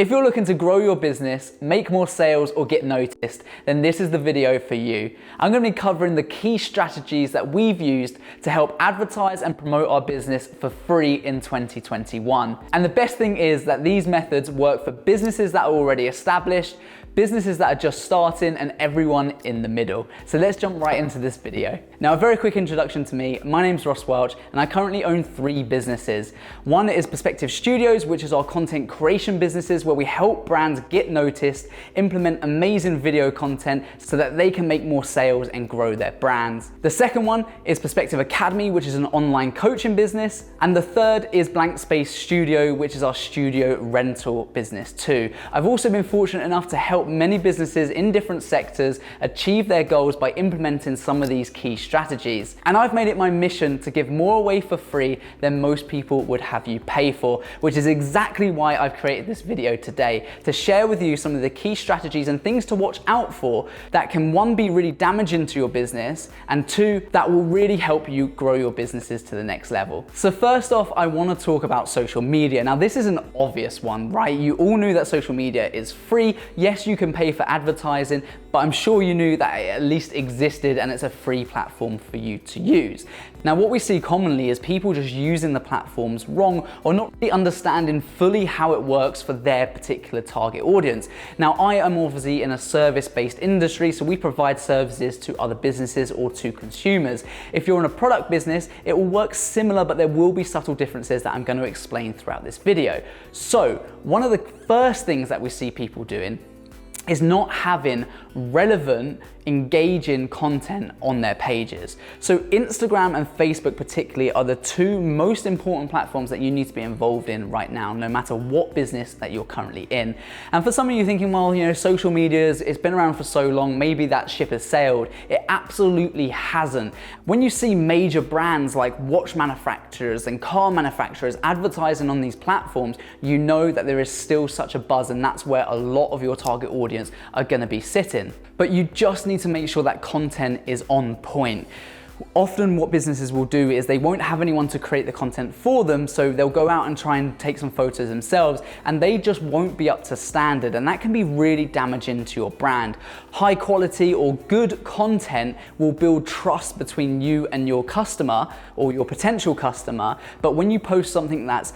If you're looking to grow your business, make more sales, or get noticed, then this is the video for you. I'm going to be covering the key strategies that we've used to help advertise and promote our business for free in 2021. And the best thing is that these methods work for businesses that are already established, businesses that are just starting, and everyone in the middle. So let's jump right into this video. Now, a very quick introduction to me. My name's Ross Welch, and I currently own 3 businesses. One is Perspective Studios, which is our content creation businesses where we help brands get noticed, implement amazing video content so that they can make more sales and grow their brands. The second one is Perspective Academy, which is an online coaching business. And the third is Blank Space Studio, which is our studio rental business too. I've also been fortunate enough to help many businesses in different sectors achieve their goals by implementing some of these key strategies. And I've made it my mission to give more away for free than most people would have you pay for, which is exactly why I've created this video today, to share with you some of the key strategies and things to watch out for that can, 1, be really damaging to your business, and 2, that will really help you grow your businesses to the next level. So first off, I want to talk about social media. Now, this is an obvious one, right? You all knew that social media is free. Yes, you can pay for advertising, but I'm sure you knew that it at least existed and it's a free platform for you to use. Now, what we see commonly is people just using the platforms wrong or not really understanding fully how it works for their particular target audience. Now, I am obviously in a service-based industry, so we provide services to other businesses or to consumers. If you're in a product business, it will work similar, but there will be subtle differences that I'm going to explain throughout this video. So, one of the first things that we see people doing is not having relevant, engaging content on their pages. So Instagram and Facebook particularly are the 2 most important platforms that you need to be involved in right now, no matter what business that you're currently in. And for some of you thinking, well, you know, social media's, it's been around for so long, maybe that ship has sailed. It absolutely hasn't. When you see major brands like watch manufacturers and car manufacturers advertising on these platforms, you know that there is still such a buzz, and that's where a lot of your target audience are going to be sitting. But you just need to make sure that content is on point. Often what businesses will do is they won't have anyone to create the content for them, so they'll go out and try and take some photos themselves, and they just won't be up to standard, and that can be really damaging to your brand. High quality or good content will build trust between you and your customer or your potential customer, but when you post something that's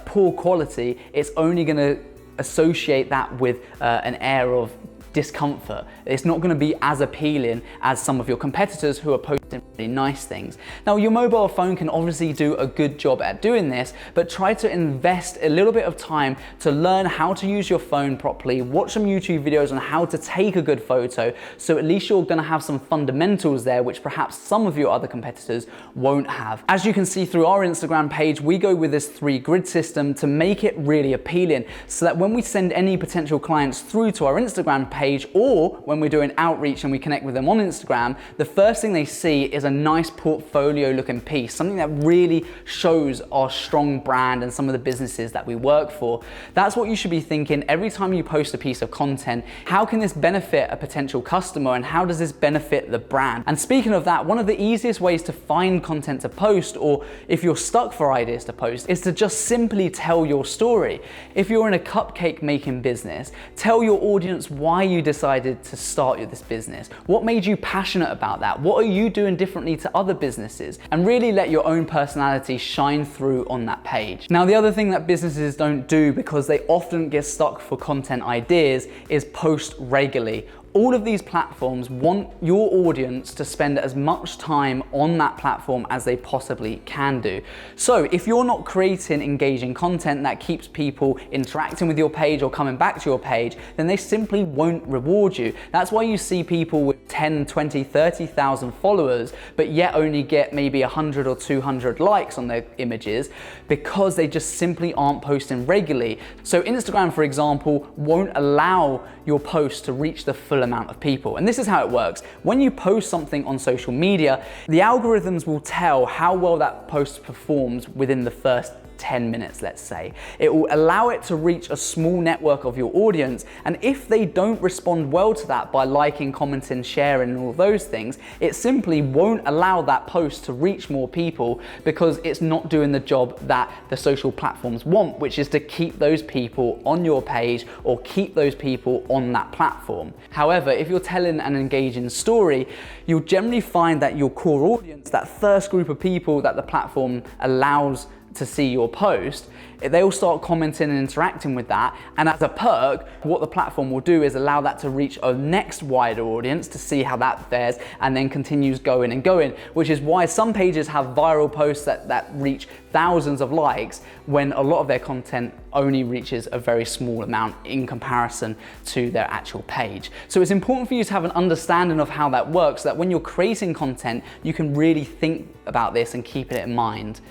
poor quality, it's only going to associate that with an air of discomfort. It's not going to be as appealing as some of your competitors who are posting really nice things. Now, your mobile phone can obviously do a good job at doing this, but try to invest a little bit of time to learn how to use your phone properly, watch some YouTube videos on how to take a good photo, so at least you're going to have some fundamentals there, which perhaps some of your other competitors won't have. As you can see through our Instagram page, we go with this 3-grid system to make it really appealing, so that when we send any potential clients through to our Instagram page, or when we're doing outreach and we connect with them on Instagram, the first thing they see is a nice portfolio looking piece, something that really shows our strong brand and some of the businesses that we work for. That's what you should be thinking every time you post a piece of content. How can this benefit a potential customer, and how does this benefit the brand? And speaking of that, one of the easiest ways to find content to post, or if you're stuck for ideas to post, is to just simply tell your story. If you're in a cupcake making business, tell your audience why you decided to start this business. What made you passionate about that? What are you doing differently to other businesses? And really let your own personality shine through on that page. Now, the other thing that businesses don't do, because they often get stuck for content ideas, is post regularly. All of these platforms want your audience to spend as much time on that platform as they possibly can do. So if you're not creating engaging content that keeps people interacting with your page or coming back to your page, then they simply won't reward you. That's why you see people with 10, 20, 30,000 followers, but yet only get maybe 100 or 200 likes on their images, because they just simply aren't posting regularly. So Instagram, for example, won't allow your posts to reach the full amount of people. And this is how it works. When you post something on social media, the algorithms will tell how well that post performs within the first 10 minutes, let's say. It will allow it to reach a small network of your audience, and if they don't respond well to that by liking, commenting, sharing, and all those things, it simply won't allow that post to reach more people because it's not doing the job that the social platforms want, which is to keep those people on your page or keep those people on that platform. However, if you're telling an engaging story, you'll generally find that your core audience, that first group of people that the platform allows to see your post, they'll start commenting and interacting with that. And as a perk, what the platform will do is allow that to reach a next wider audience to see how that fares, and then continues going and going, which is why some pages have viral posts that reach thousands of likes when a lot of their content only reaches a very small amount in comparison to their actual page. So it's important for you to have an understanding of how that works, so that when you're creating content, you can really think about this and keep it in mind.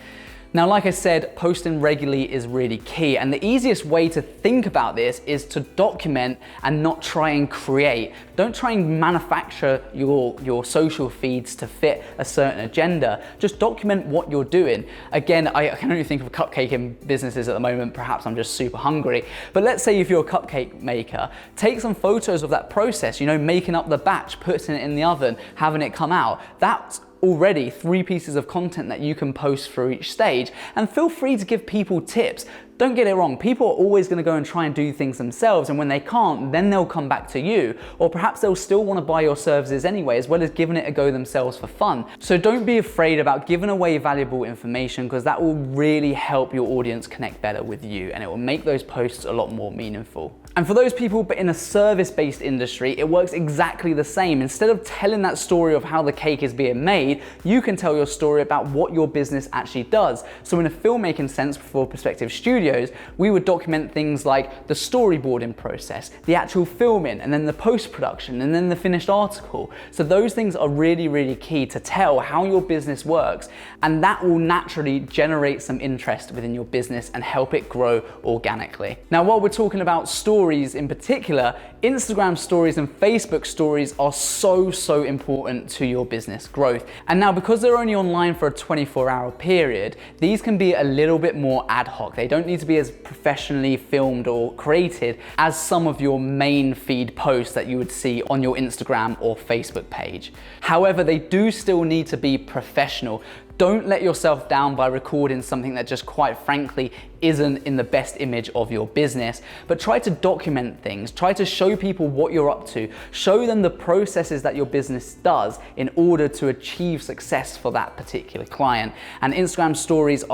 Now, like I said, posting regularly is really key, and the easiest way to think about this is to document and not try and create. Don't try and manufacture your social feeds to fit a certain agenda. Just document what you're doing. Again, I can only think of cupcake businesses at the moment. Perhaps I'm just super hungry. But let's say if you're a cupcake maker, take some photos of that process, you know, making up the batch, putting it in the oven, having it come out. That's already 3 pieces of content that you can post for each stage, and feel free to give people tips. Don't get it wrong, people are always going to go and try and do things themselves, and when they can't, then they'll come back to you, or perhaps they'll still want to buy your services anyway, as well as giving it a go themselves for fun. So don't be afraid about giving away valuable information, because that will really help your audience connect better with you, and it will make those posts a lot more meaningful. And for those people but in a service-based industry, it works exactly the same. Instead of telling that story of how the cake is being made, you can tell your story about what your business actually does. So in a filmmaking sense for prospective studios, we would document things like the storyboarding process, the actual filming, and then the post-production, and then the finished article. So those things are really, really key to tell how your business works, and that will naturally generate some interest within your business and help it grow organically. Now, while we're talking about stories in particular, Instagram stories and Facebook stories are so important to your business growth. And now, because they're only online for a 24-hour period, these can be a little bit more ad hoc. They don't need to be as professionally filmed or created as some of your main feed posts that you would see on your Instagram or Facebook page. However, they do still need to be professional. Don't let yourself down by recording something that just quite frankly isn't in the best image of your business, but try to document things, try to show people what you're up to, show them the processes that your business does in order to achieve success for that particular client. And Instagram stories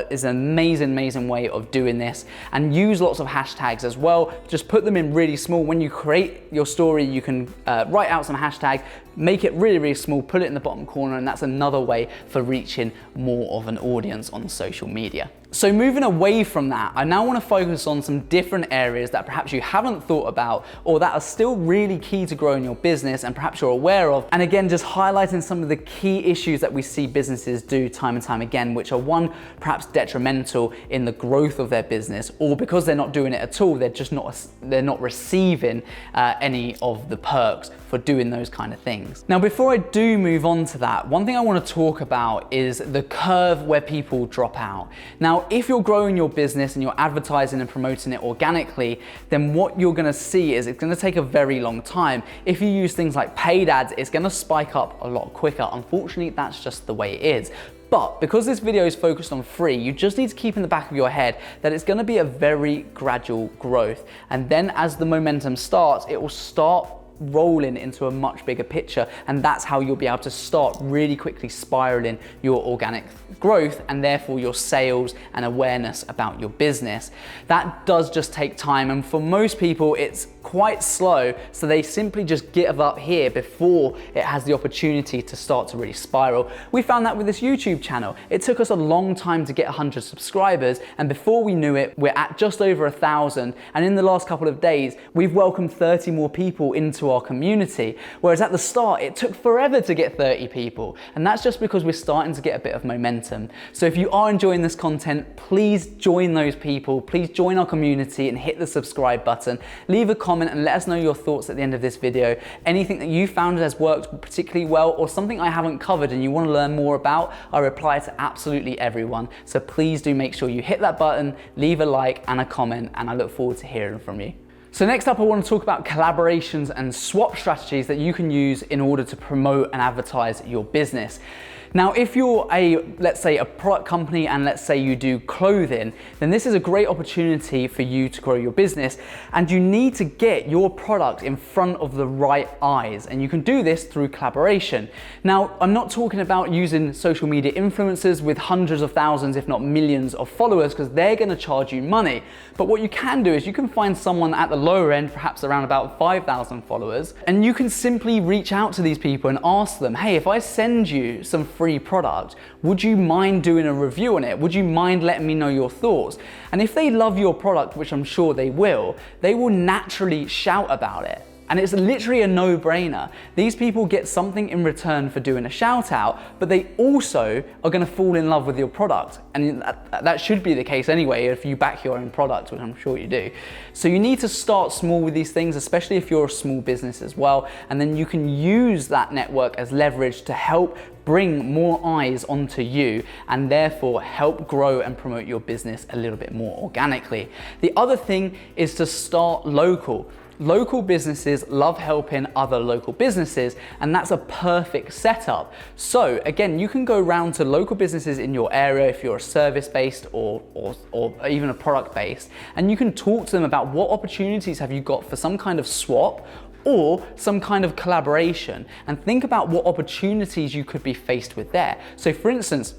is an amazing way of doing this, and use lots of hashtags as well. Just put them in really small. When you create your story, you can write out some hashtags, make it really small, put it in the bottom corner, and that's another way for reaching more of an audience on social media. So moving away from that, I now want to focus on some different areas that perhaps you haven't thought about, or that are still really key to growing your business and perhaps you're aware of. And again, just highlighting some of the key issues that we see businesses do time and time again, which are one, perhaps detrimental in the growth of their business, or because they're not doing it at all, they're not receiving any of the perks for doing those kind of things. Now, before I do move on to that, one thing I want to talk about is the curve where people drop out. Now, if you're growing your business and you're advertising and promoting it organically, then what you're gonna see is it's gonna take a very long time. If you use things like paid ads, it's gonna spike up a lot quicker. Unfortunately, that's just the way it is. But because this video is focused on free, you just need to keep in the back of your head that it's gonna be a very gradual growth. And then as the momentum starts, it will start rolling into a much bigger picture, and that's how you'll be able to start really quickly spiraling your organic growth and therefore your sales and awareness about your business. That does just take time, and for most people it's quite slow, so they simply just give up here before it has the opportunity to start to really spiral. We found that with this YouTube channel. It took us a long time to get 100 subscribers, and before we knew it, we're at just over 1,000, and in the last couple of days we've welcomed 30 more people into into our community. Whereas at the start, it took forever to get 30 people. And that's just because we're starting to get a bit of momentum. So if you are enjoying this content, please join those people. Please join our community and hit the subscribe button. Leave a comment and let us know your thoughts at the end of this video. Anything that you found has worked particularly well or something I haven't covered and you want to learn more about, I reply to absolutely everyone. So please do make sure you hit that button, leave a like and a comment, and I look forward to hearing from you. So next up, I want to talk about collaborations and swap strategies that you can use in order to promote and advertise your business. Now, if you're let's say a product company and let's say you do clothing, then this is a great opportunity for you to grow your business, and you need to get your product in front of the right eyes, and you can do this through collaboration. Now, I'm not talking about using social media influencers with hundreds of thousands, if not millions of followers, because they're going to charge you money. But what you can do is you can find someone at the lower end, perhaps around about 5,000 followers, and you can simply reach out to these people and ask them, hey, if I send you some free product, would you mind doing a review on it? Would you mind letting me know your thoughts? And if they love your product, which I'm sure they will naturally shout about it. And it's literally a no-brainer. These people get something in return for doing a shout out, but they also are gonna fall in love with your product. And that should be the case anyway if you back your own product, which I'm sure you do. So you need to start small with these things, especially if you're a small business as well. And then you can use that network as leverage to help bring more eyes onto you and therefore help grow and promote your business a little bit more organically. The other thing is to start local. Local businesses love helping other local businesses, and that's a perfect setup. So again, you can go around to local businesses in your area if you're a service-based or even a product-based, and you can talk to them about what opportunities have you got for some kind of swap or some kind of collaboration, and think about what opportunities you could be faced with there. So for instance,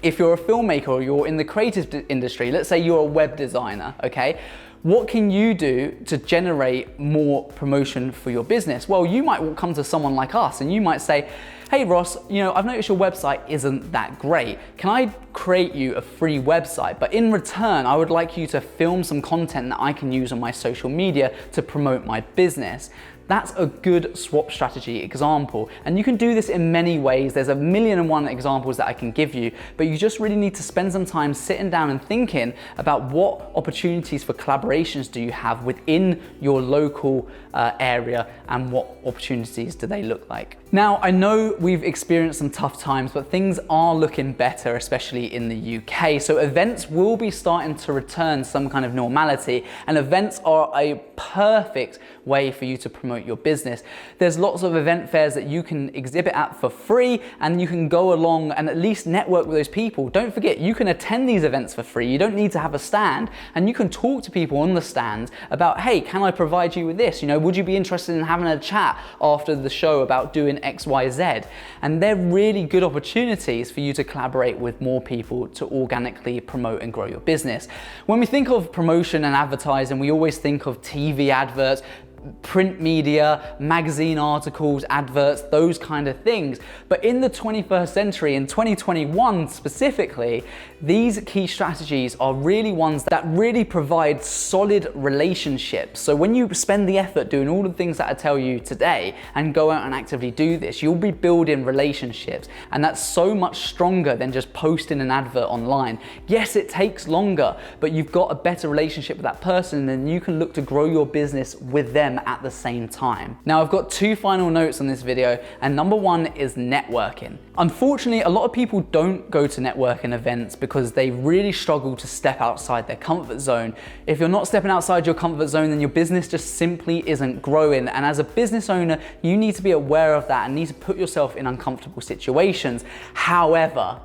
if you're a filmmaker or you're in the creative industry, let's say you're a web designer, okay? What can you do to generate more promotion for your business? Well, you might come to someone like us and you might say, hey Ross, I've noticed your website isn't that great. Can I create you a free website? But in return, I would like you to film some content that I can use on my social media to promote my business. That's a good swap strategy example. And you can do this in many ways. There's 1,000,001 examples that I can give you, but you just really need to spend some time sitting down and thinking about what opportunities for collaborations do you have within your local area and what opportunities do they look like. Now, I know we've experienced some tough times, but things are looking better, especially in the UK. So events will be starting to return some kind of normality, and events are a perfect way for you to promote your business. There's lots of event fairs that you can exhibit at for free, and you can go along and at least network with those people. Don't forget, you can attend these events for free. You don't need to have a stand, and you can talk to people on the stand about, hey, can I provide you with this? Would you be interested in having a chat after the show about doing X, Y, Z? And they're really good opportunities for you to collaborate with more people to organically promote and grow your business. When we think of promotion and advertising, we always think of TV adverts, print media, magazine articles, adverts, those kind of things. But in the 21st century, in 2021 specifically, these key strategies are really ones that really provide solid relationships. So when you spend the effort doing all the things that I tell you today and go out and actively do this, you'll be building relationships. And that's so much stronger than just posting an advert online. Yes, it takes longer, but you've got a better relationship with that person, and then you can look to grow your business with them at the same time. Now, I've got two final notes on this video, and number one is networking. Unfortunately, a lot of people don't go to networking events because they really struggle to step outside their comfort zone. If you're not stepping outside your comfort zone, then your business just simply isn't growing. And as a business owner, you need to be aware of that and need to put yourself in uncomfortable situations. However,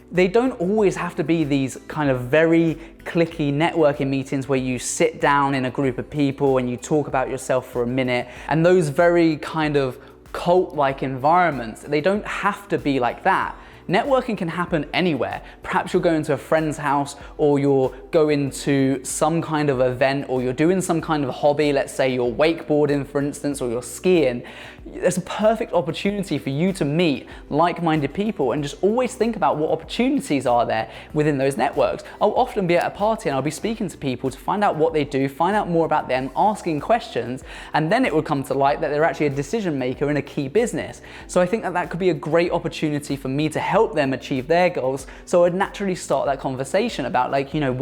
they don't always have to be these kind of very cliquey networking meetings where you sit down in a group of people and you talk about yourself for a minute, and those very kind of cult-like environments, they don't have to be like that. Networking can happen anywhere. Perhaps you're going to a friend's house, or you're going to some kind of event, or you're doing some kind of hobby. Let's say you're wakeboarding, for instance, or you're skiing. There's a perfect opportunity for you to meet like-minded people, and just always think about what opportunities are there within those networks. I'll often be at a party and I'll be speaking to people to find out what they do, find out more about them, asking questions, and then it would come to light that they're actually a decision maker in a key business. So I think that that could be a great opportunity for me to help them achieve their goals. So I'd naturally start that conversation about, like, you know,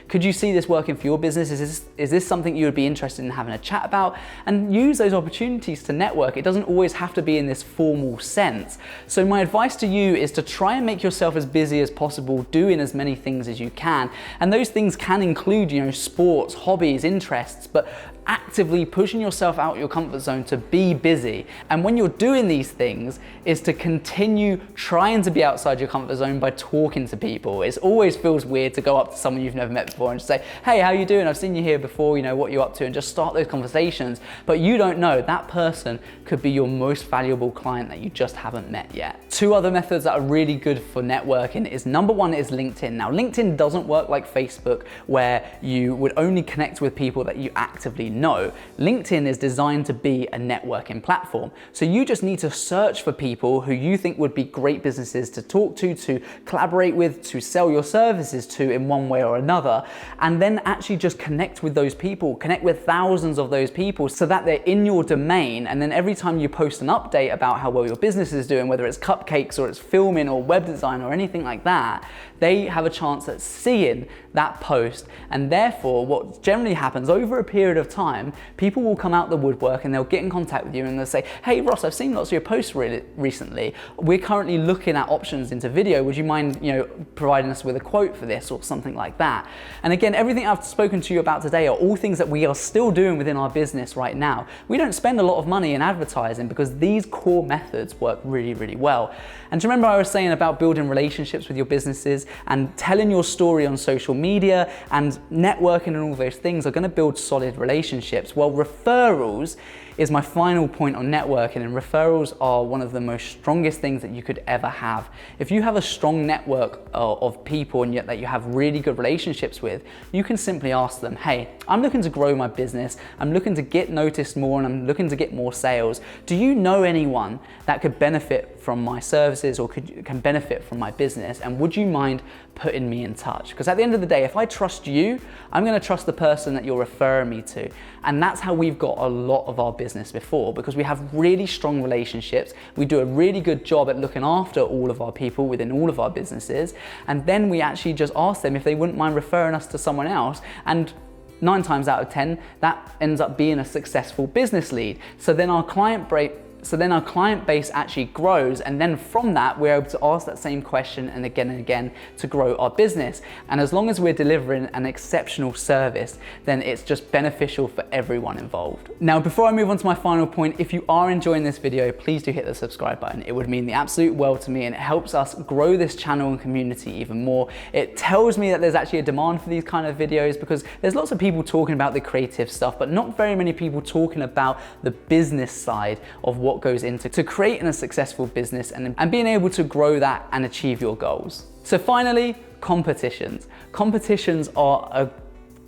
could you see this working for your business? Is this something you would be interested in having a chat about? And use those opportunities to network. It doesn't always have to be in this formal sense. So my advice to you is to try and make yourself as busy as possible, doing as many things as you can. And those things can include, you know, sports, hobbies, interests, but actively pushing yourself out your comfort zone to be busy. And when you're doing these things, is to continue trying to be outside your comfort zone by talking to people. It always feels weird to go up to someone you've never met before and just say, hey, how you doing? I've seen you here before, you know, what you're up to, and just start those conversations. But you don't know, that person could be your most valuable client that you just haven't met yet. Two other methods that are really good for networking is, number one is LinkedIn. Now, LinkedIn doesn't work like Facebook, where you would only connect with people that you actively know. LinkedIn is designed to be a networking platform. So you just need to search for people who you think would be great businesses to talk to collaborate with, to sell your services to in one way or another, and then actually just connect with those people, connect with thousands of those people so that they're in your domain. And then every time you post an update about how well your business is doing, whether it's cupcakes or it's filming or web design or anything like that, they have a chance at seeing that post. And therefore, what generally happens over a period of time, people will come out the woodwork and they'll get in contact with you and they'll say, hey Ross, I've seen lots of your posts recently. We're currently looking at options into video. Would you mind, you know, providing us with a quote for this or something like that? And again, everything I've spoken to you about today are all things that we are still doing within our business right now. We don't spend a lot of money in advertising because these core methods work really, really well. And do you remember I was saying about building relationships with your businesses and telling your story on social media and networking and all those things are going to build solid relationships? Well, referrals is my final point on networking, and referrals are one of the most strongest things that you could ever have. If you have a strong network of people and yet that you have really good relationships with, you can simply ask them, hey, I'm looking to grow my business, I'm looking to get noticed more, and I'm looking to get more sales. Do you know anyone that could benefit from my services or can benefit from my business, and would you mind putting me in touch? Because at the end of the day, if I trust you, I'm going to trust the person that you're referring me to. And that's how we've got a lot of our business before, because we have really strong relationships. We do a really good job at looking after all of our people within all of our businesses. And then we actually just ask them if they wouldn't mind referring us to someone else. And 9 times out of 10, that ends up being a successful business lead. So then our client base actually grows, and then from that we're able to ask that same question and again to grow our business. And as long as we're delivering an exceptional service, then it's just beneficial for everyone involved. Now, before I move on to my final point, if you are enjoying this video, please do hit the subscribe button. It would mean the absolute world to me, and it helps us grow this channel and community even more. It tells me that there's actually a demand for these kind of videos, because there's lots of people talking about the creative stuff, but not very many people talking about the business side of what goes into creating a successful business and being able to grow that and achieve your goals. So finally, competitions. Competitions are a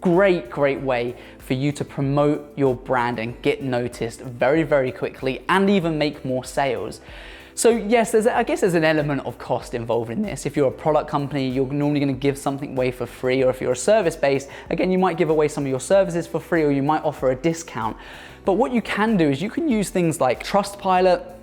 great way for you to promote your brand and get noticed very, very quickly and even make more sales. So yes, I guess there's an element of cost involved in this. If you're a product company, you're normally going to give something away for free, or if you're a service-based, again, you might give away some of your services for free, or you might offer a discount. But what you can do is you can use things like Trustpilot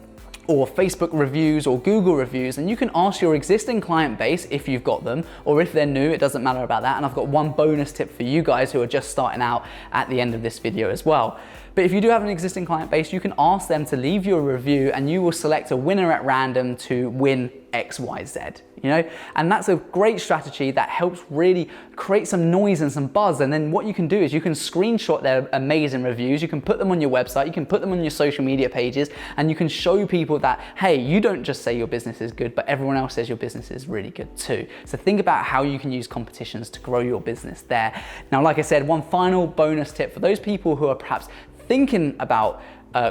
or Facebook reviews or Google reviews, and you can ask your existing client base, if you've got them, or if they're new, it doesn't matter about that. And I've got one bonus tip for you guys who are just starting out at the end of this video as well. But if you do have an existing client base, you can ask them to leave you a review, and you will select a winner at random to win XYZ, you know? And that's a great strategy that helps really create some noise and some buzz. And then what you can do is you can screenshot their amazing reviews, you can put them on your website, you can put them on your social media pages, and you can show people that, hey, you don't just say your business is good, but everyone else says your business is really good too. So think about how you can use competitions to grow your business there. Now, like I said, one final bonus tip for those people who are perhaps thinking about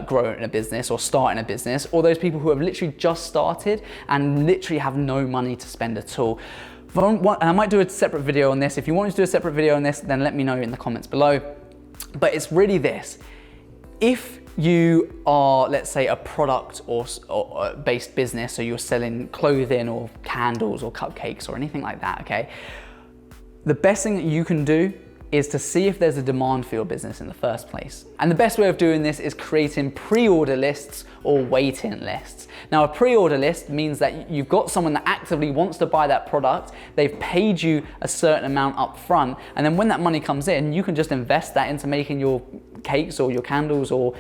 growing a business or starting a business, or those people who have literally just started and literally have no money to spend at all. I might do a separate video on this. If you want me to do a separate video on this, then let me know in the comments below. But it's really this. If you are, let's say, a product or based business, so you're selling clothing or candles or cupcakes or anything like that, okay? The best thing that you can do is to see if there's a demand for your business in the first place. And the best way of doing this is creating pre-order lists or waiting lists. Now, a pre-order list means that you've got someone that actively wants to buy that product, they've paid you a certain amount up front, and then when that money comes in, you can just invest that into making your cakes or your candles or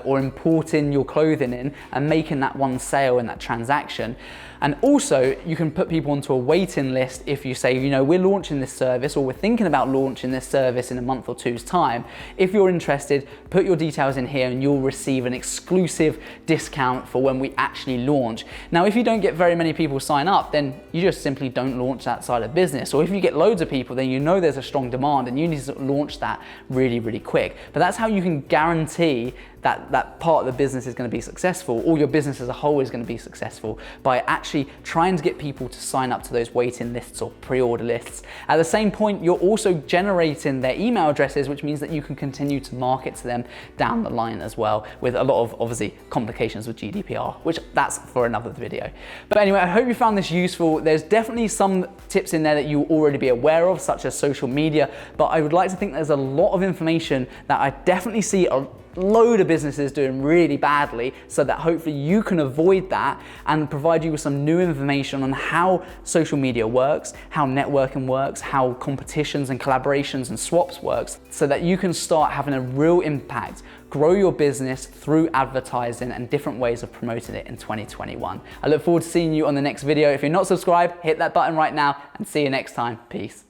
importing your clothing in and making that one sale in that transaction. And also, you can put people onto a waiting list if you say, you know, we're launching this service or we're thinking about launching this service in a month or two's time. If you're interested, put your details in here and you'll receive an exclusive discount for when we actually launch. Now, if you don't get very many people sign up, then you just simply don't launch that side of business. Or if you get loads of people, then you know there's a strong demand and you need to launch that really, really quick. But that's how you can guarantee that part of the business is going to be successful, or your business as a whole is going to be successful, by actually trying to get people to sign up to those waiting lists or pre-order lists. At the same point, you're also generating their email addresses, which means that you can continue to market to them down the line as well, with a lot of obviously complications with GDPR, which that's for another video. But anyway, I hope you found this useful. There's definitely some tips in there that you'll already be aware of, such as social media, but I would like to think there's a lot of information that I definitely see a load of businesses doing really badly, so that hopefully you can avoid that and provide you with some new information on how social media works, how networking works, how competitions and collaborations and swaps works, so that you can start having a real impact, grow your business through advertising and different ways of promoting it in 2021. I look forward to seeing you on the next video. If you're not subscribed, hit that button right now and see you next time. Peace.